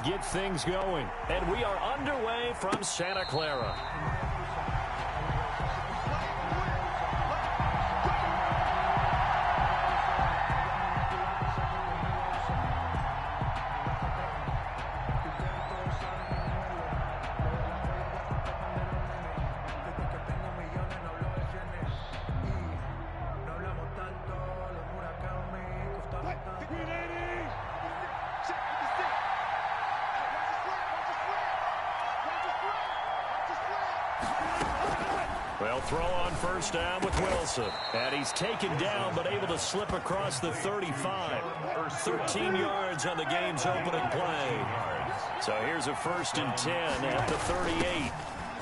get things going. And we are underway from Santa Clara. Well, throw on first down with Wilson. And he's taken down but able to slip across the 35. 13 yards on the game's opening play. So here's a 1st and 10 at the 38.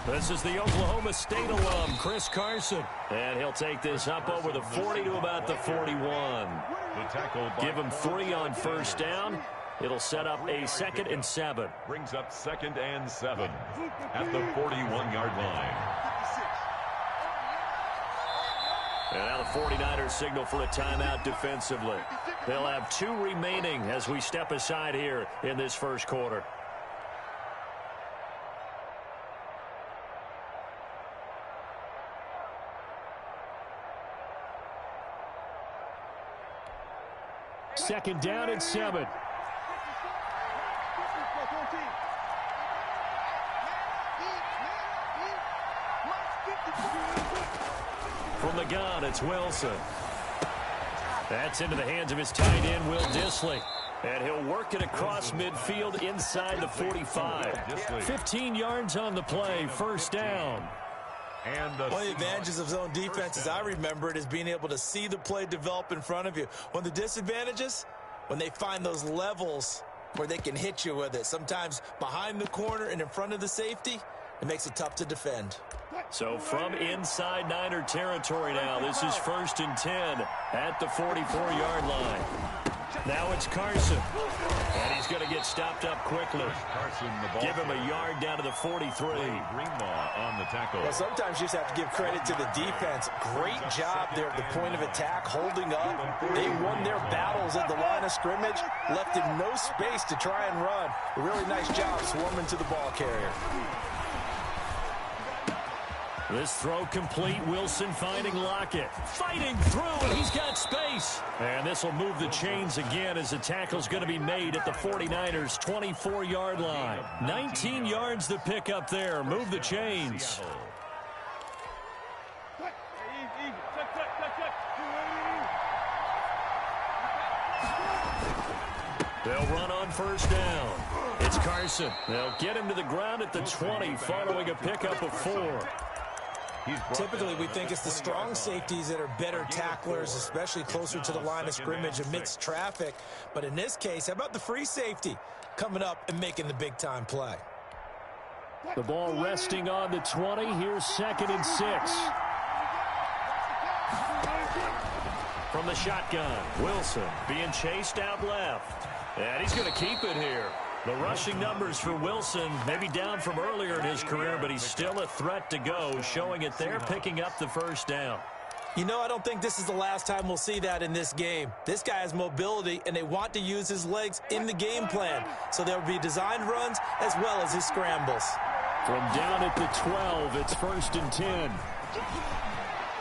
This is the Oklahoma State alum, Chris Carson. And he'll take this up over the 40 to about the 41. Give him 3 on first down. It'll set up a 2nd and 7. Brings up 2nd and 7 at the 41-yard line. And now the 49ers signal for a timeout defensively. They'll have 2 remaining as we step aside here in this first quarter. Second down and 7. From the gun, it's Wilson. That's into the hands of his tight end, Will Dissly. And he'll work it across midfield inside the 45. 15 yards on the play, first down. And one of the advantages of zone defense, as I remember it, is being able to see the play develop in front of you. One of the disadvantages, when they find those levels where they can hit you with it. Sometimes behind the corner and in front of the safety, it makes it tough to defend. So from inside Niner territory now, this is 1st and 10 at the 44-yard line. Now it's Carson. And he's going to get stopped up quickly. Give him a yard down to the 43. Greenlaw on the tackle. Well, sometimes you just have to give credit to the defense. Great job there at the point of attack, holding up. They won their battles at the line of scrimmage, left him no space to try and run. A really nice job swarming to the ball carrier. This throw complete. Wilson finding Lockett. Fighting through, and he's got space. And this will move the chains again as the tackle's going to be made at the 49ers' 24-yard line. 19 yards to pick up there. Move the chains. They'll run on first down. It's Carson. They'll get him to the ground at the 20 following a pickup of 4. Typically, we think it's the strong safeties that are better tacklers, especially closer to the line of scrimmage amidst traffic. But in this case, how about the free safety coming up and making the big-time play? The ball resting on the 20. Here's 2nd and 6. From the shotgun, Wilson being chased out left. And he's going to keep it here. The rushing numbers for Wilson maybe down from earlier in his career, but he's still a threat to go, showing it there, picking up the first down. You know, I don't think this is the last time we'll see that in this game. This guy has mobility, and they want to use his legs in the game plan. So there will be designed runs as well as his scrambles. From down at the 12, it's 1st and 10.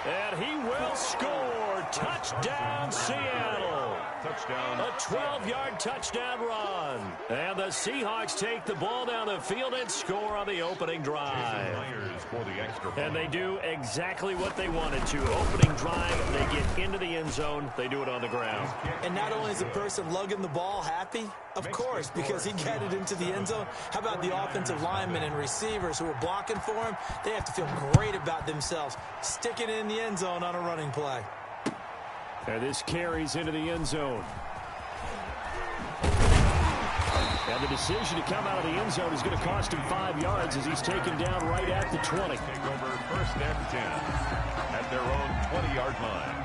And he will score. Touchdown, Seattle. Touchdown. A 12-yard touchdown run. And the Seahawks take the ball down the field and score on the opening drive. And they do exactly what they wanted to. Opening drive, they get into the end zone. They do it on the ground. And not only is the person lugging the ball happy, of course, because he got it into the end zone. How about the offensive linemen and receivers who are blocking for him? They have to feel great about themselves, sticking it in the end zone on a running play. And this carries into the end zone. And the decision to come out of the end zone is going to cost him 5 yards as he's taken down right at the 20. Take over 1st and 10 at their own 20-yard line.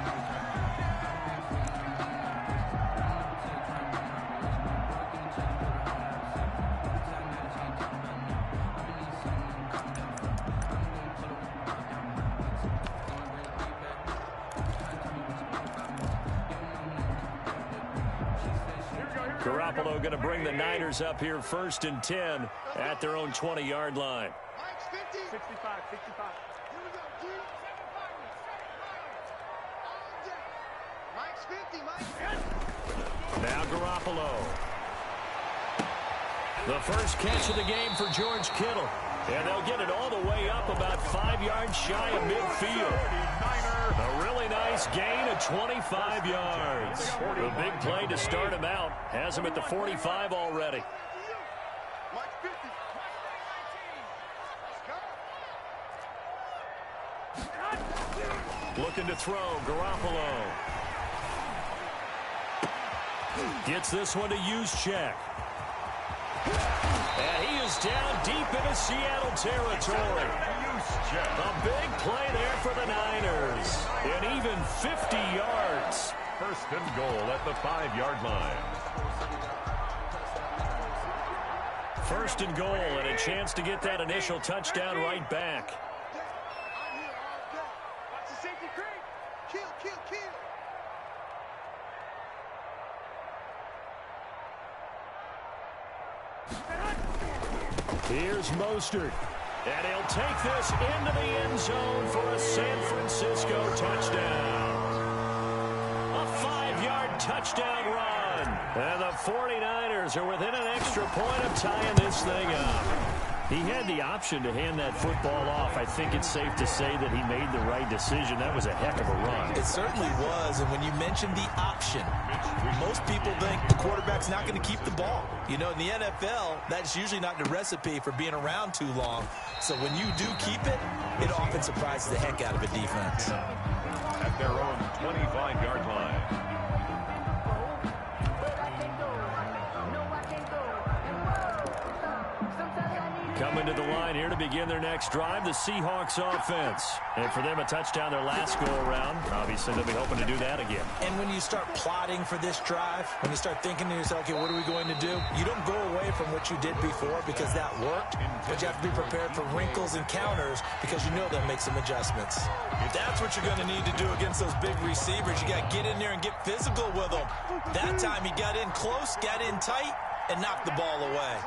Garoppolo going to bring the Niners up here 1st and 10 at their own 20-yard line. 65. Now Garoppolo. The first catch of the game for George Kittle. And they'll get it all the way up about 5 yards shy of midfield. A really nice gain of 25 yards. The big play to start him out. Has him at the 45 already. Looking to throw, Garoppolo. Gets this one to Juszczyk. And he is down deep into Seattle territory. A big play there for the Niners. And even 50 yards. 1st and goal at the 5-yard line. 1st and goal and a chance to get that initial touchdown right back. Here's Mostert. And he'll take this into the end zone for a San Francisco touchdown. A 5-yard touchdown run. And the 49ers are within an extra point of tying this thing up. He had the option to hand that football off. I think it's safe to say that he made the right decision. That was a heck of a run. It certainly was. And when you mentioned the option, most people think the quarterback's not going to keep the ball. You know, in the NFL, that's usually not the recipe for being around too long. So when you do keep it, it often surprises the heck out of a defense. At their own 25-yard line. Coming to the line here to begin their next drive, the Seahawks offense. And for them, a touchdown their last go-around. Obviously, they'll be hoping to do that again. And when you start plotting for this drive, when you start thinking to yourself, okay, what are we going to do? You don't go away from what you did before because that worked, but you have to be prepared for wrinkles and counters because you know they'll make some adjustments. That's what you're going to need to do against those big receivers. You got to get in there and get physical with them. That time he got in close, got in tight, and knocked the ball away.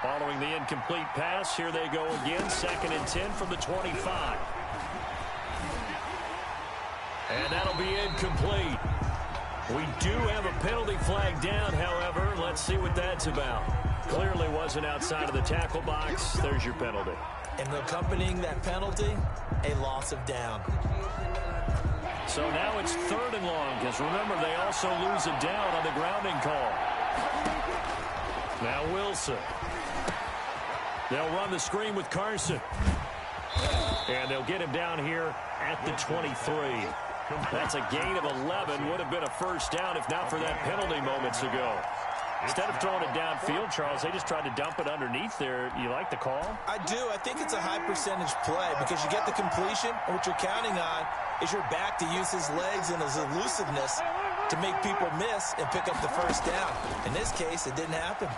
Following the incomplete pass, here they go again. 2nd and 10 from the 25. And that'll be incomplete. We do have a penalty flag down, however. Let's see what that's about. Clearly wasn't outside of the tackle box. There's your penalty. And accompanying that penalty, a loss of down. So now it's 3rd and long, because remember, they also lose a down on the grounding call. Now Wilson. They'll run the screen with Carson. And they'll get him down here at the 23. That's a gain of 11. Would have been a first down if not for that penalty moments ago. Instead of throwing it downfield, Charles, they just tried to dump it underneath there. You like the call? I do. I think it's a high percentage play because you get the completion, and what you're counting on is your back to use his legs and his elusiveness to make people miss and pick up the first down. In this case, it didn't happen.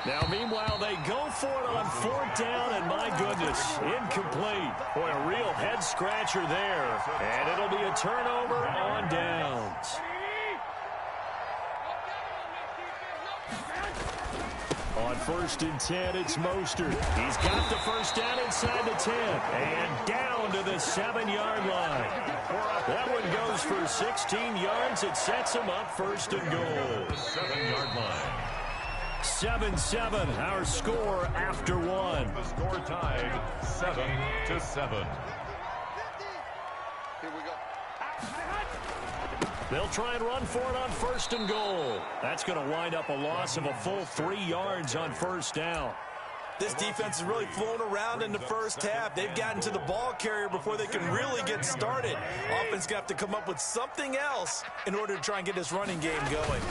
Now, meanwhile, they go for it on 4th down, and my goodness, incomplete. Boy, a real head-scratcher there. And it'll be a turnover on downs. On 1st and 10, it's Mostert. He's got the first down inside the 10. And down to the 7-yard line. That one goes for 16 yards. It sets him up 1st and goal. 7-yard line. 7-7, our score after one. The score tied 7-7. Here we go. They'll try and run for it on 1st and goal. That's going to wind up a loss of a full 3 yards on 1st down. This defense is really flown around in the first half. They've gotten to the ball carrier before they can really get started. Offense got to come up with something else in order to try and get this running game going.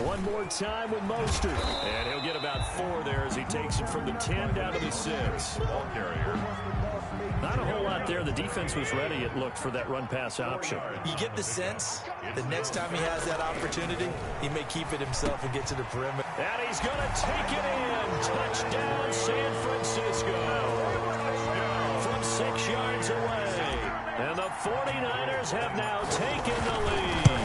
One more time with Mostert. And he'll get about 4 there as he takes it from the 10 down to the 6. Ball carrier. Not a whole lot there. The defense was ready, it looked, for that run-pass option. You get the sense that next time he has that opportunity, he may keep it himself and get to the perimeter. And he's going to take it in. Touchdown, San Francisco. From 6 yards away. And the 49ers have now taken the lead.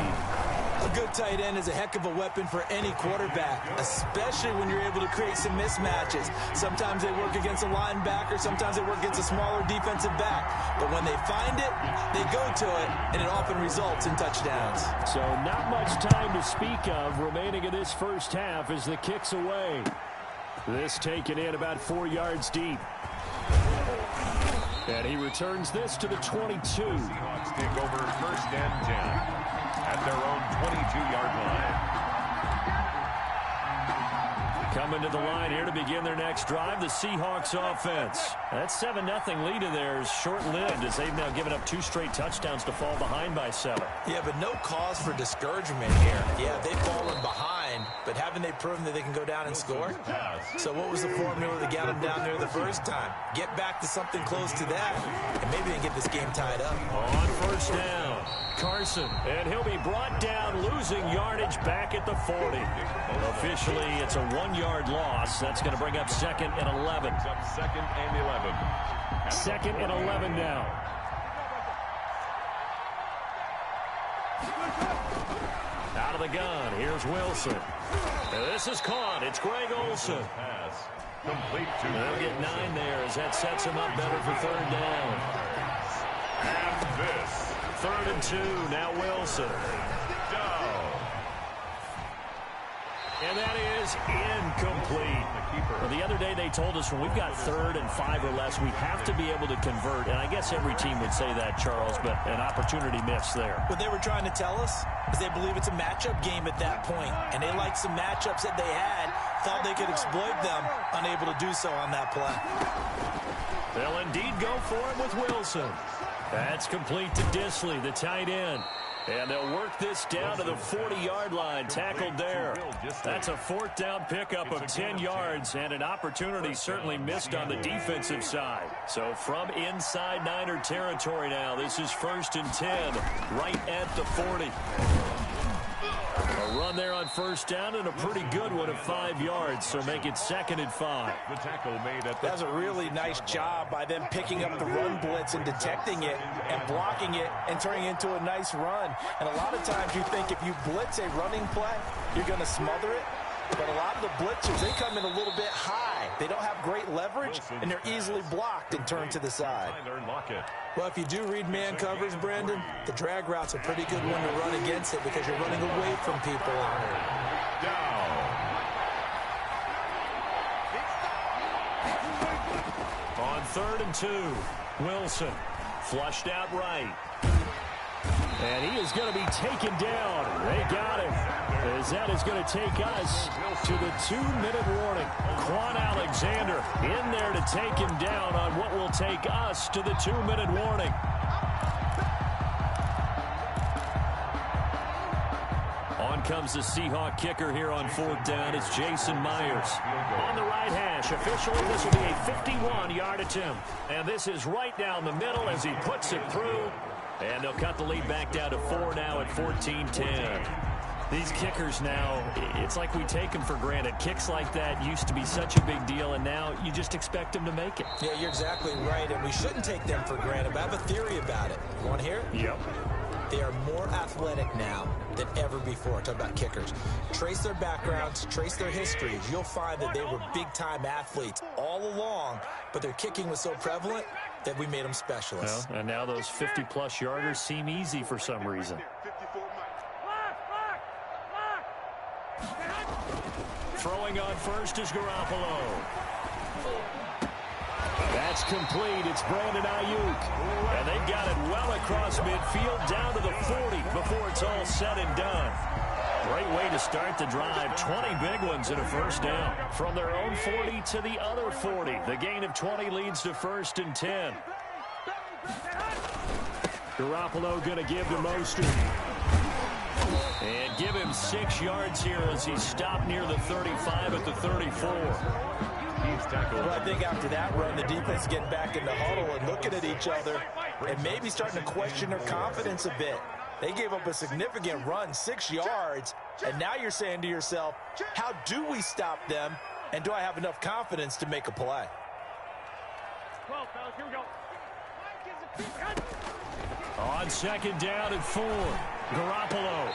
A good tight end is a heck of a weapon for any quarterback, especially when you're able to create some mismatches. Sometimes they work against a linebacker, sometimes they work against a smaller defensive back. But when they find it, they go to it, and it often results in touchdowns. So not much time to speak of remaining in this first half as the kick's away. This taken in about 4 yards deep. And he returns this to the 22. Seahawks take over 1st and 10 at their own 22-yard line. Coming to the line here to begin their next drive, the Seahawks offense. That 7-0 lead of theirs short-lived as they've now given up 2 straight touchdowns to fall behind by 7. Yeah, but no cause for discouragement here. Yeah, they've fallen behind, but haven't they proven that they can go down and score? So what was the formula that got them down there the first time? Get back to something close to that, and maybe they can get this game tied up. On 1st down, Carson, and he'll be brought down, losing yardage back at the 40. Officially, it's a 1-yard loss. That's going to bring up 2nd and 11. 2nd and 11. 2nd and 11 now. Out of the gun, here's Wilson. And this is caught. It's Greg Olsen. Pass complete to They'll get 9 there as that sets him up better for 3rd down. And this 3rd and 2, now Wilson. down. And that is incomplete. Well, the other day they told us when we've got 3rd and 5 or less, we have to be able to convert. And I guess every team would say that, Charles, but an opportunity missed there. What they were trying to tell us is they believe it's a matchup game at that point, and they liked some matchups that they had, thought they could exploit them, unable to do so on that play. They'll indeed go for it with Wilson. That's complete to Disley, the tight end. And they'll work this down to the 40-yard line, tackled there. That's a 4th down pickup of 10 yards, and an opportunity certainly missed on the defensive side. So from inside Niner territory now, this is 1st and 10, right at the 40. A run there on 1st down, and a pretty good one of 5 yards, so make it 2nd and 5. The tackle made at That was a really nice job by them picking up the run blitz and detecting it and blocking it and turning it into a nice run. And a lot of times you think if you blitz a running play, you're going to smother it. But a lot of the blitzers, they come in a little bit high. They don't have great leverage, and they're easily blocked and turned to the side. Well, if you do read man coverage, Brandon, the drag route's a pretty good one to run against it because you're running away from people on it. On 3rd and 2, Wilson flushed out right. And he is going to be taken down. They got him. As that is going to take us to the 2-minute warning. Quan Alexander in there to take him down on what will take us to the 2-minute warning. On comes the Seahawk kicker here on 4th down. It's Jason Myers. On the right hash, officially this will be a 51-yard attempt. And this is right down the middle as he puts it through. And they'll cut the lead back down to 4 now at 14-10. These kickers now, it's like we take them for granted. Kicks like that used to be such a big deal, and now you just expect them to make it. Yeah, you're exactly right, and we shouldn't take them for granted, but I have a theory about it. You want to hear it? Yep. They are more athletic now than ever before. Talk about kickers. Trace their backgrounds, trace their histories. You'll find that they were big-time athletes all along, but their kicking was so prevalent that we made them specialists. Well, and now those 50-plus yarders seem easy for some reason. Throwing on first is Garoppolo. That's complete. It's Brandon Ayuk. And they've got it well across midfield down to the 40 before it's all said and done. Great way to start the drive. 20 big ones in a 1st down. From their own 40 to the other 40. The gain of 20 leads to 1st and 10. Garoppolo going to give to Mostert. And give him 6 yards here as he's stopped near the 35 at the 34. Well, I think after that run, the defense is getting back in the huddle and looking at each other and maybe starting to question their confidence a bit. They gave up a significant run, 6 yards, and now you're saying to yourself, how do we stop them, and do I have enough confidence to make a play? On 2nd down and 4, Garoppolo.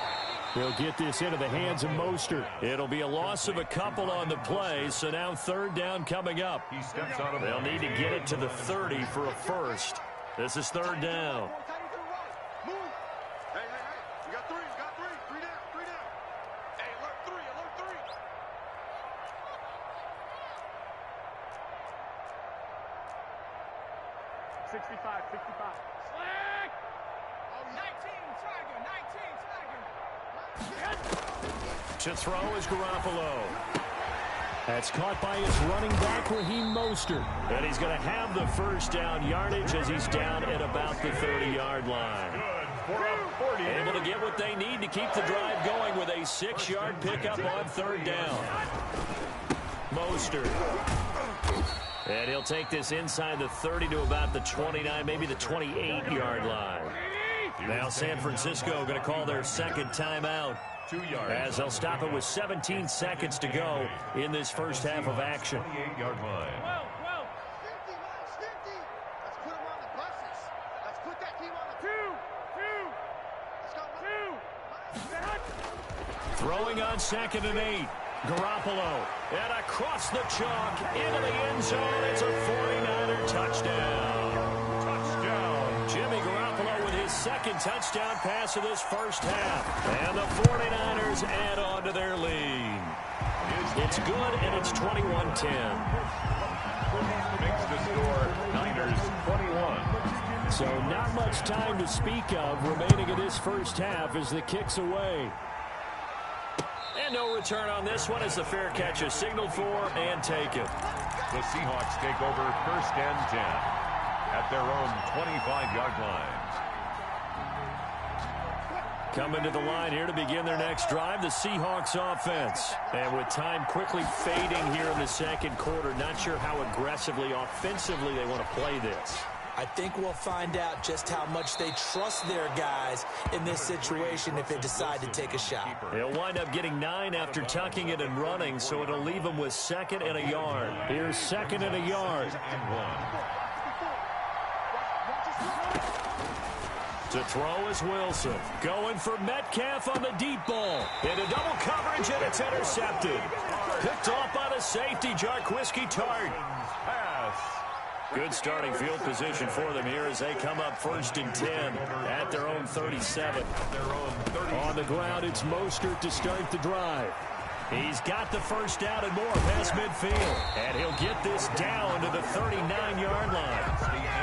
He'll get this into the hands of Mostert. It'll be a loss of a couple on the play, so now 3rd down coming up. He steps out of They'll need to get it to the 30 for a first. This is 3rd down. Move. Hey. You got 3. You got 3. 3 down. 3 down. Hey, alert 3. Alert 3. 65. 65. Slack. Oh, 19. Tiger. 19. Tiger. To throw is Garoppolo. That's caught by his running back, Raheem Mostert. And he's going to have the first down yardage as he's down at about the 30-yard line. Able to get what they need to keep the drive going with a 6-yard pickup on 3rd down. Mostert. And he'll take this inside the 30 to about the 29, maybe the 28-yard line. Now San Francisco going to call their 2nd timeout, 2 yards. as they'll stop it with 17 seconds to go in this first half of action. 28-yard line. 50, Miles, 50. Let's put them on the buses. Let's put that team on the 2. Let's go. 2. Throwing on 2nd and 8. Garoppolo. And across the chalk into the end zone. It's a 49er touchdown. Jimmy Garoppolo with his 2nd touchdown pass of this first half. And the 49ers add on to their lead. It's good, and it's 21-10. Makes the score Niners 21. So not much time to speak of remaining in this first half as the kick's away. And no return on this one as the fair catch is signaled for and taken. The Seahawks take over 1st and 10 at their own 25-yard line. Coming to the line here to begin their next drive, the Seahawks offense. And with time quickly fading here in the 2nd quarter, not sure how aggressively, offensively they want to play this. I think we'll find out just how much they trust their guys in this situation if they decide to take a shot. They'll wind up getting 9 after tucking it and running, so it'll leave them with 2nd and a yard. Here's 2nd and a yard. To throw is Wilson. Going for Metcalf on the deep ball. Into double coverage, and it's intercepted. Picked off by the safety, Jarquiski Tart. Good starting field position for them here as they come up 1st and 10 at their own 37. On the ground, it's Mostert to start the drive. He's got the first down and more past midfield. And he'll get this down to the 39-yard line.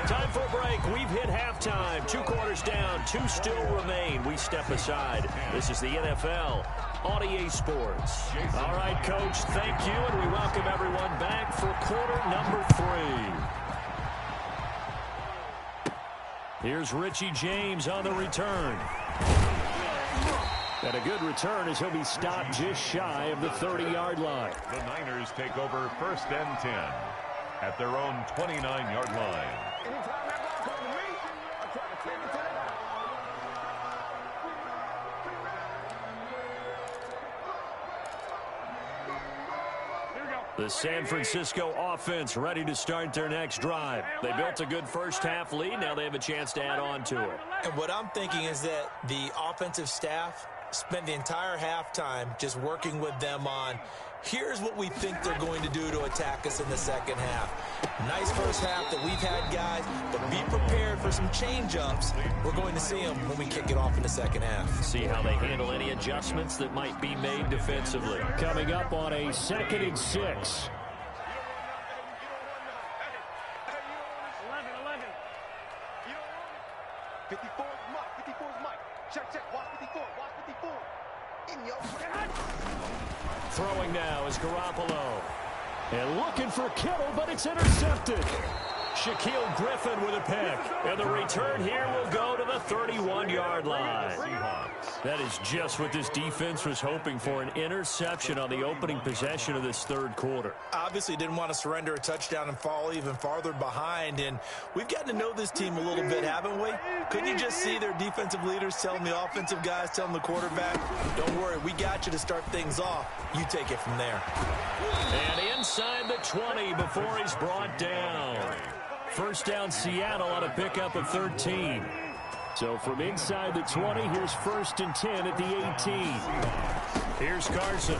Time for a break. We've hit halftime. 2 quarters down. 2 still remain. We step aside. This is the NFL on EA Sports. All right, Coach, thank you. And we welcome everyone back for quarter number 3. Here's Richie James on the return. And a good return as he'll be stopped just shy of the 30-yard line. The Niners take over 1st and 10 at their own 29-yard line. The San Francisco offense ready to start their next drive. They built a good first half lead. Now they have a chance to add on to it. And what I'm thinking is that the offensive staff spent the entire halftime just working with them on, here's what we think they're going to do to attack us in the 2nd half. Nice first half that we've had, guys, but be prepared for some change-ups. We're going to see them when we kick it off in the 2nd half. See how they handle any adjustments that might be made defensively. Coming up on a 2nd and 6. 54 is Mike. 54 is Mike. Check. Watch 54. Watch 54. In your Throwing now is Garoppolo. And looking for Kittle, but it's intercepted. Shaquille Griffin with a pick. And the return here will go to the 31-yard line. That is just what this defense was hoping for, an interception on the opening possession of this 3rd quarter. Obviously didn't want to surrender a touchdown and fall even farther behind, and we've gotten to know this team a little bit, haven't we? Couldn't you just see their defensive leaders telling the offensive guys, telling the quarterback, don't worry, we got you to start things off. You take it from there. And inside the 20 before he's brought down. First down Seattle on a pickup of 13. So from inside the 20, here's 1st and 10 at the 18. Here's Carson.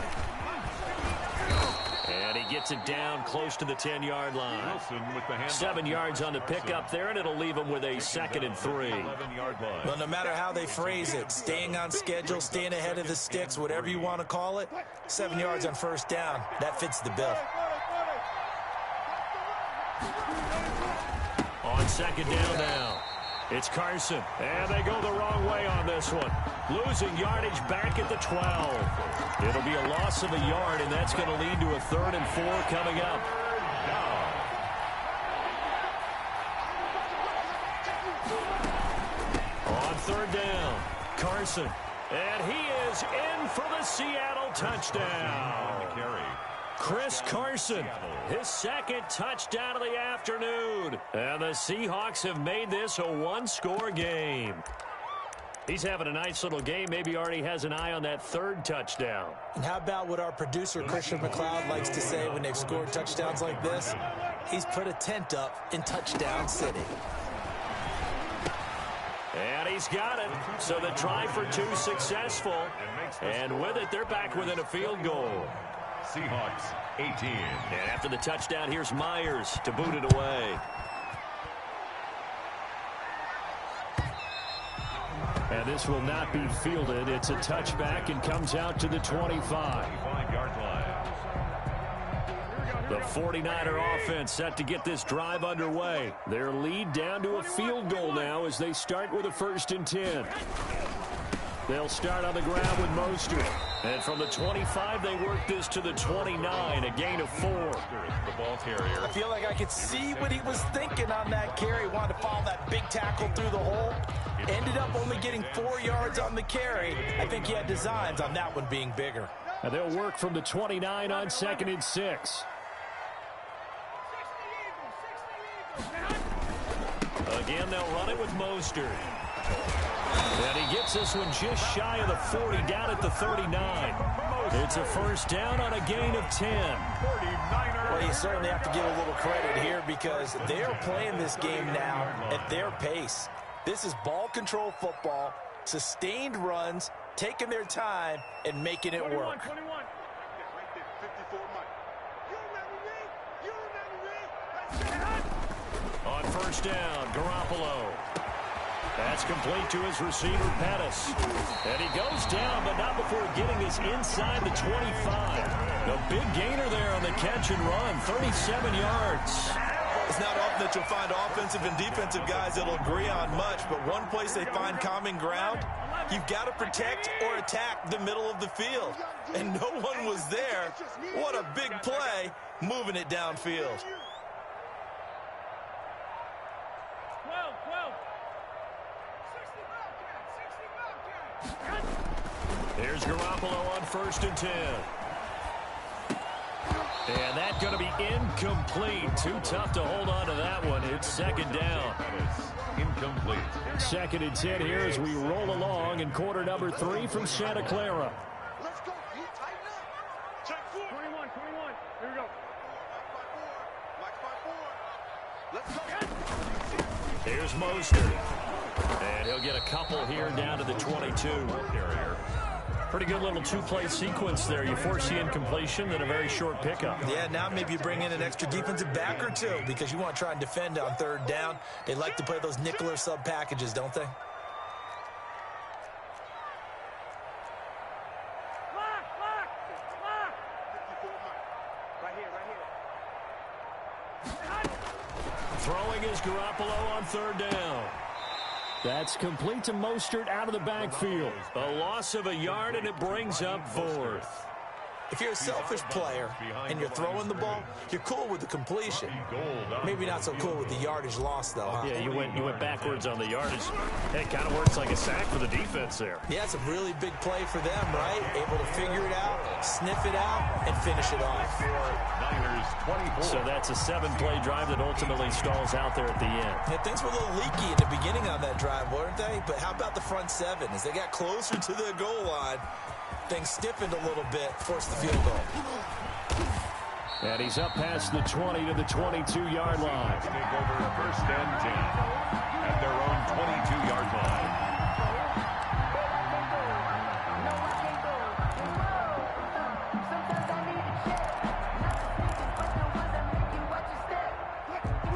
And he gets it down close to the 10-yard line. 7 yards on the pickup there, and it'll leave him with a 2nd and 3. Well, no matter how they phrase it, staying on schedule, staying ahead of the sticks, whatever you want to call it, 7 yards on 1st down, that fits the bill. On 2nd down now, it's Carson. And they go the wrong way on this one. Losing yardage back at the 12. It'll be a loss of a yard, and that's going to lead to a 3rd and 4 coming up. On 3rd down, Carson. And he is in for the Seattle touchdown. Chris Carson, his 2nd touchdown of the afternoon. And the Seahawks have made this a 1-score game. He's having a nice little game. Maybe already has an eye on that 3rd touchdown. And how about what our producer, Christian McLeod, likes to say when they've scored touchdowns like this? He's put a tent up in Touchdown City. And he's got it. So the try for 2 successful. And with it, they're back within a field goal. Seahawks 18. And after the touchdown, here's Myers to boot it away. And this will not be fielded. It's a touchback and comes out to the 25. 25-yard line. The 49er offense set to get this drive underway. Their lead down to a field goal now as they start with a 1st and 10. They'll start on the ground with Mostert. And from the 25, they work this to the 29, a gain of 4. The ball carrier. I feel like I could see what he was thinking on that carry. Wanted to follow that big tackle through the hole. Ended up only getting 4 yards on the carry. I think he had designs on that one being bigger. And they'll work from the 29 on 2nd and 6. Again, they'll run it with Mostert. And he gets this one just shy of the 40, down at the 39. It's a 1st down on a gain of 10. Well, you certainly have to give a little credit here because they're playing this game now at their pace. This is ball control football, sustained runs, taking their time, and making it work. On 1st down, Garoppolo. That's complete to his receiver, Pettis. And he goes down, but not before getting this inside the 25. The big gainer there on the catch and run, 37 yards. It's not often that you'll find offensive and defensive guys that'll agree on much, but one place they find common ground, you've got to protect or attack the middle of the field. And no one was there. What a big play, moving it downfield. Here's Garoppolo on 1st and 10. And that's going to be incomplete. Too tough to hold on to that one. It's 2nd down. Incomplete. 2nd and 10 here as we roll along in quarter number 3 from Santa Clara. Let's go. You tighten up. Check 4. 21. Here we go. Let's go. Here's Mostert. And he'll get a couple here down to the 22. Pretty good little 2-play sequence there. You force the incompletion, then a very short pickup. Yeah, now maybe you bring in an extra defensive back or 2 because you want to try and defend on 3rd down. They like to play those nickel or sub packages, don't they? Throwing is Garoppolo on 3rd down. That's complete to Mostert out of the backfield. A loss of a yard, and it brings up 4th. If you're a selfish player and you're throwing the ball, you're cool with the completion. Maybe not so cool with the yardage loss, though, huh? Yeah, you went backwards on the yardage. It kind of works like a sack for the defense there. Yeah, it's a really big play for them, right? Able to figure it out, sniff it out, and finish it off. So that's a 7-play drive that ultimately stalls out there at the end. Yeah, things were a little leaky in the beginning on that drive, weren't they? But how about the front 7? As they got closer to the goal line, things stiffened a little bit, forced the field goal. And he's up past the 20 to the 22-yard line. Take over 1st and 10. at their own 22-yard line.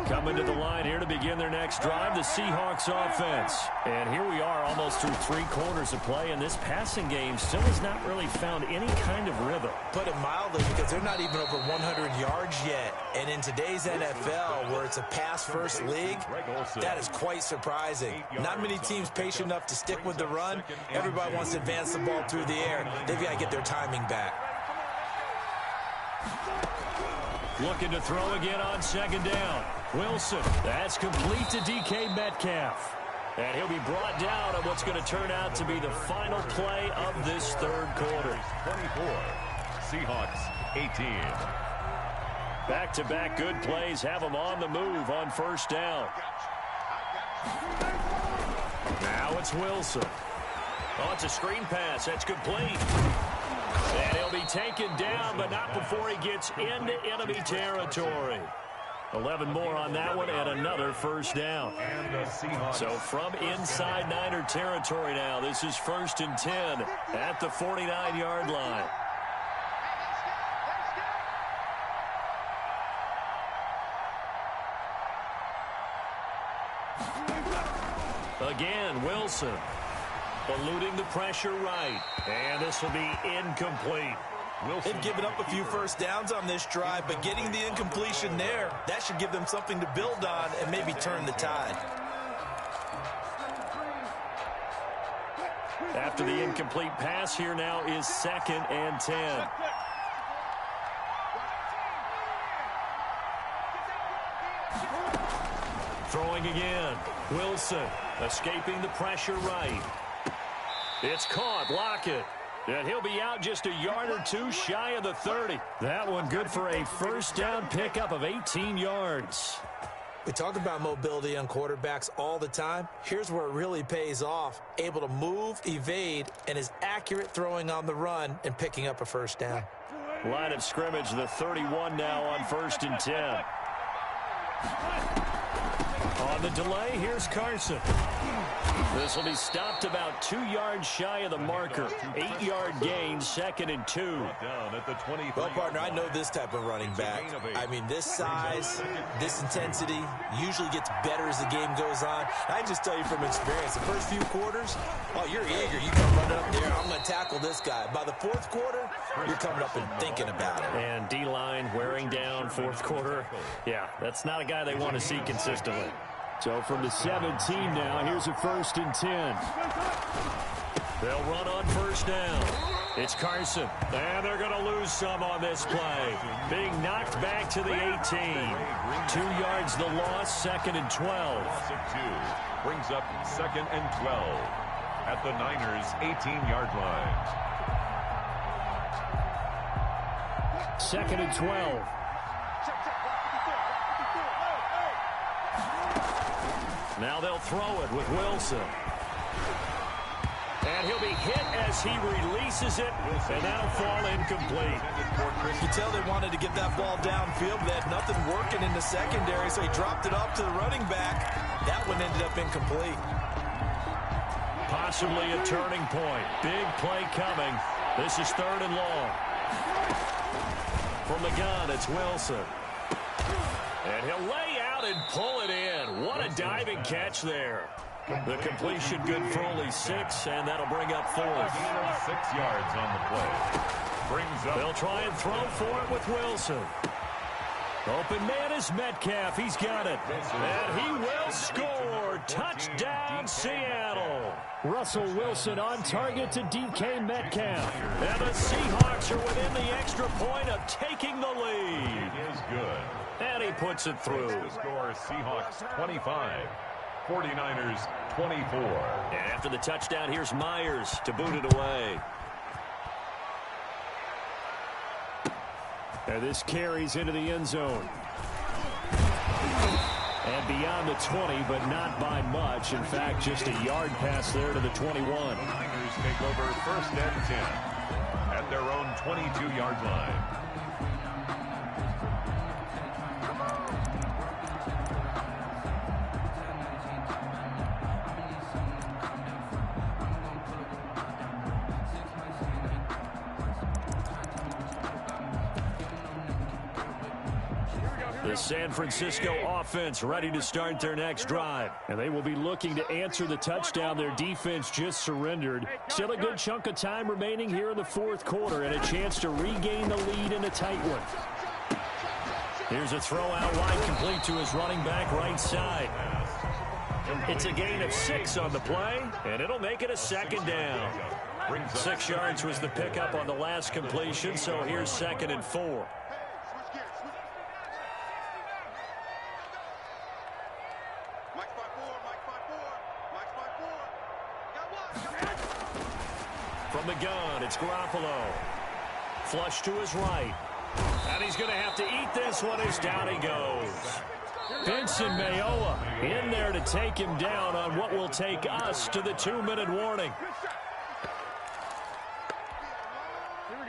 Coming to the line here to begin their next drive, the Seahawks offense. And here we are almost through 3 quarters of play, and this passing game still has not really found any kind of rhythm. Put it mildly, because they're not even over 100 yards yet. And in today's NFL, where it's a pass-first league, that is quite surprising. Not many teams patient enough to stick with the run. Everybody wants to advance the ball through the air. They've got to get their timing back. Looking to throw again on second down. Wilson, that's complete to DK Metcalf. And he'll be brought down on what's going to turn out to be the final play of this third quarter. 24, Seahawks 18. Back-to-back good plays have them on the move on first down. Now it's Wilson. Oh, it's a screen pass. That's complete. And he'll be taken down, but not before he gets into enemy territory. 11 more on that one and another first down. So from inside Niner territory now, this is 1st and 10 at the 49-yard line. Again, Wilson. Eluding the pressure right. And this will be incomplete. They've given up a few first downs on this drive, but getting the incompletion there, that should give them something to build on and maybe turn the tide. After the incomplete pass, here now is 2nd and 10. Throwing again. Wilson escaping the pressure right. It's caught. Lockett. And he'll be out just a yard or two shy of the 30. That one good for a first down pickup of 18 yards. We talk about mobility on quarterbacks all the time. Here's where it really pays off. Able to move, evade, and is accurate throwing on the run and picking up a first down. Line of scrimmage, the 31 now on 1st and 10. On the delay, here's Carson. This will be stopped about 2 yards shy of the marker. 8-yard gain, 2nd and 2. Well, partner, I know this type of running back. I mean, this size, this intensity usually gets better as the game goes on. I just tell you from experience, the first few quarters, oh, you're eager. You come running up there, I'm going to tackle this guy. By the 4th quarter, you're coming up and thinking about it. And D-line wearing down 4th quarter. Yeah, that's not a guy they want to see consistently. So from the 17 now, here's a 1st and 10. They'll run on first down. It's Carson. And they're going to lose some on this play. Being knocked back to the 18. 2 yards the loss, 2nd and 12. Brings up 2nd and 12 at the Niners' 18-yard line. 2nd and 12. Now they'll throw it with Wilson. And he'll be hit as he releases it, and that'll fall incomplete. You can tell they wanted to get that ball downfield, but they had nothing working in the secondary, so he dropped it off to the running back. That one ended up incomplete. Possibly a turning point. Big play coming. This is 3rd and long. From the gun, it's Wilson. And he'll lay out and pull it in. What a diving catch there. The completion good for only 6, and that'll bring up 4th. 6 yards on the play. Brings up. They'll try and throw for it with Wilson. Open man is Metcalf. He's got it. And he will score. Touchdown, Seattle. Russell Wilson on target to DK Metcalf. And the Seahawks are within the extra point of taking the lead. It is good. And he puts it through. The score, Seahawks 25, 49ers 24. And after the touchdown, here's Myers to boot it away. And this carries into the end zone. And beyond the 20, but not by much. In fact, just a yard pass there to the 21. Niners take over 1st and 10 at their own 22-yard line. The San Francisco offense ready to start their next drive. And they will be looking to answer the touchdown their defense just surrendered. Still a good chunk of time remaining here in the fourth quarter and a chance to regain the lead in a tight one. Here's a throw out wide, complete to his running back right side. It's a gain of 6 on the play, and it'll make it a second down. 6 yards was the pickup on the last completion, so here's 2nd and 4. From the gun, it's Garoppolo. Flush to his right. And he's going to have to eat this one as down he goes. Vincent Mayoa in there to take him down on what will take us to the 2-minute warning.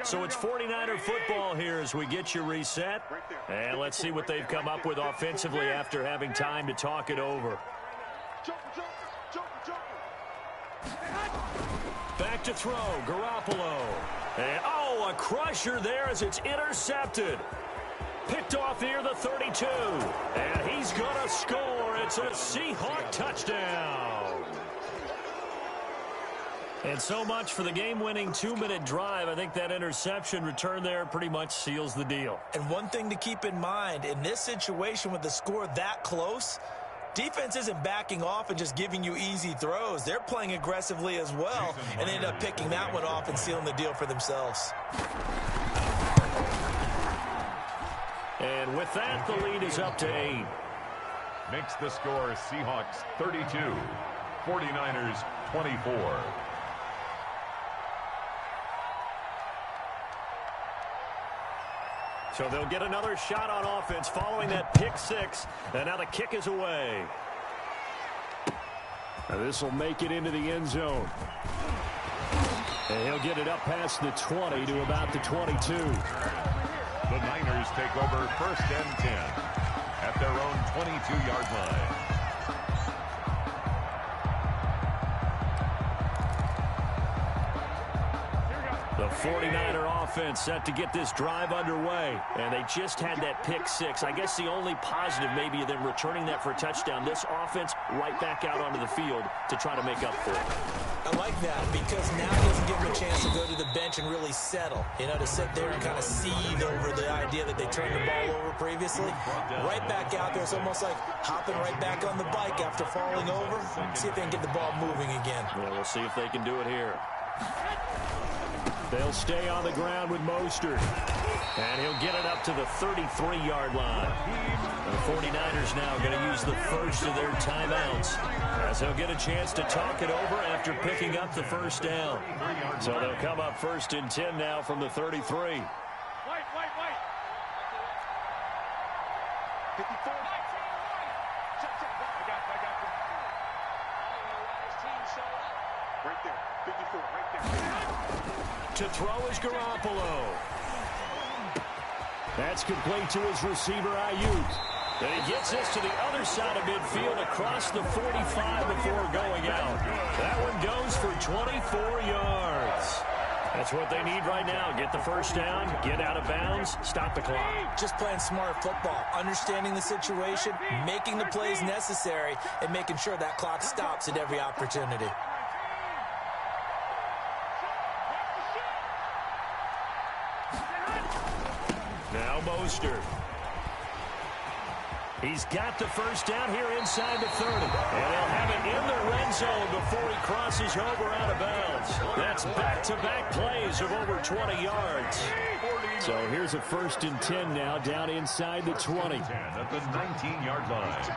So it's 49er football here as we get you reset. And let's see what they've come up with offensively after having time to talk it over. Back to throw, Garoppolo. And, a crusher there as it's intercepted. Picked off near the 32. And he's going to score. It's a Seahawk touchdown. And so much for the game-winning 2-minute drive. I think that interception return there pretty much seals the deal. And one thing to keep in mind, in this situation with the score that close, defense isn't backing off and just giving you easy throws. They're playing aggressively as well, and they end up picking that one off and sealing the deal for themselves. And with that, the lead is up to 8. Makes the score Seahawks 32, 49ers 24. So they'll get another shot on offense following that pick 6. And now the kick is away. This will make it into the end zone. And he'll get it up past the 20 to about the 22. The Niners take over 1st and 10 at their own 22-yard line. The 49er offense set to get this drive underway. And they just had that pick 6. I guess the only positive maybe of them returning that for a touchdown. This offense right back out onto the field to try to make up for it. I like that because now it doesn't give them a chance to go to the bench and really settle. To sit there and kind of seethe over the idea that they turned the ball over previously. Right back out there. It's almost like hopping right back on the bike after falling over. See if they can get the ball moving again. Yeah, we'll see if they can do it here. They'll stay on the ground with Mostert. And he'll get it up to the 33-yard line. The 49ers now going to use the first of their timeouts as they'll get a chance to talk it over after picking up the first down. So they'll come up 1st and 10 now from the 33. Wait. 54. Check. I got you. Right there. 54, right there. To throw is Garoppolo. That's complete to his receiver, Ayuk. And he gets this to the other side of midfield across the 45 before going out. That one goes for 24 yards. That's what they need right now. Get the first down, get out of bounds, stop the clock. Just playing smart football, understanding the situation, making the plays necessary, and making sure that clock stops at every opportunity. Now Mostert. He's got the first down here inside the 30. And they'll have it in the red zone before he crosses over out of bounds. That's back-to-back plays of over 20 yards. So here's a 1st and 10 now down inside the 20. At the 19-yard line.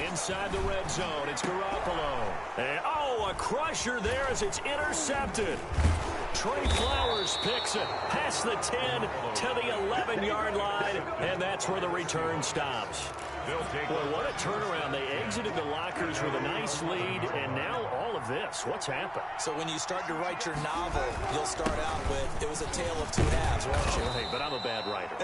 Inside the red zone, it's Garoppolo. And, a crusher there as it's intercepted. Trey Flowers picks it past the 10 to the 11-yard line, and that's where the return stops. They'll take Well, what a turnaround. They exited the lockers with a nice lead, and now all of this. What's happened? So when you start to write your novel, you'll start out with, it was a tale of two halves, won't you? Hey, but I'm a bad writer.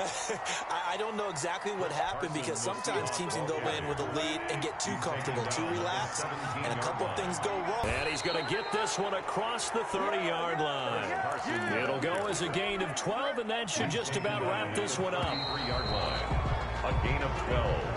I don't know exactly what happened because sometimes teams can go in with a lead and get too comfortable, too relaxed, and a couple of things go wrong. And he's going to get this one across the 30-yard line. It'll go as a gain of 12, and that should just about wrap this one up. 3-yard line. A gain of 12.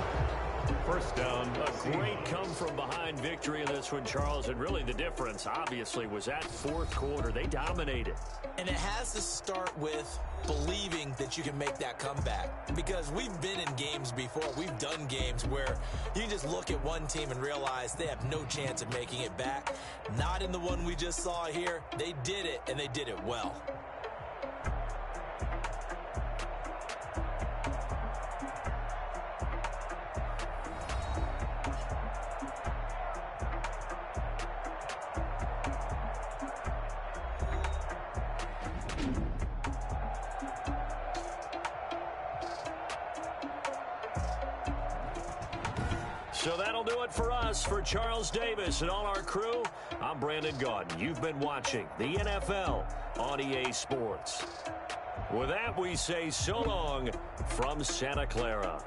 First down. A great come-from-behind victory in this one, Charles. And really the difference, obviously, was that fourth quarter. They dominated. And it has to start with believing that you can make that comeback. Because we've been in games before. We've done games where you just look at one team and realize they have no chance of making it back. Not in the one we just saw here. They did it, and they did it well. So that'll do it for us. For Charles Davis and all our crew, I'm Brandon Gaudin. You've been watching the NFL on EA Sports. With that, we say so long from Santa Clara.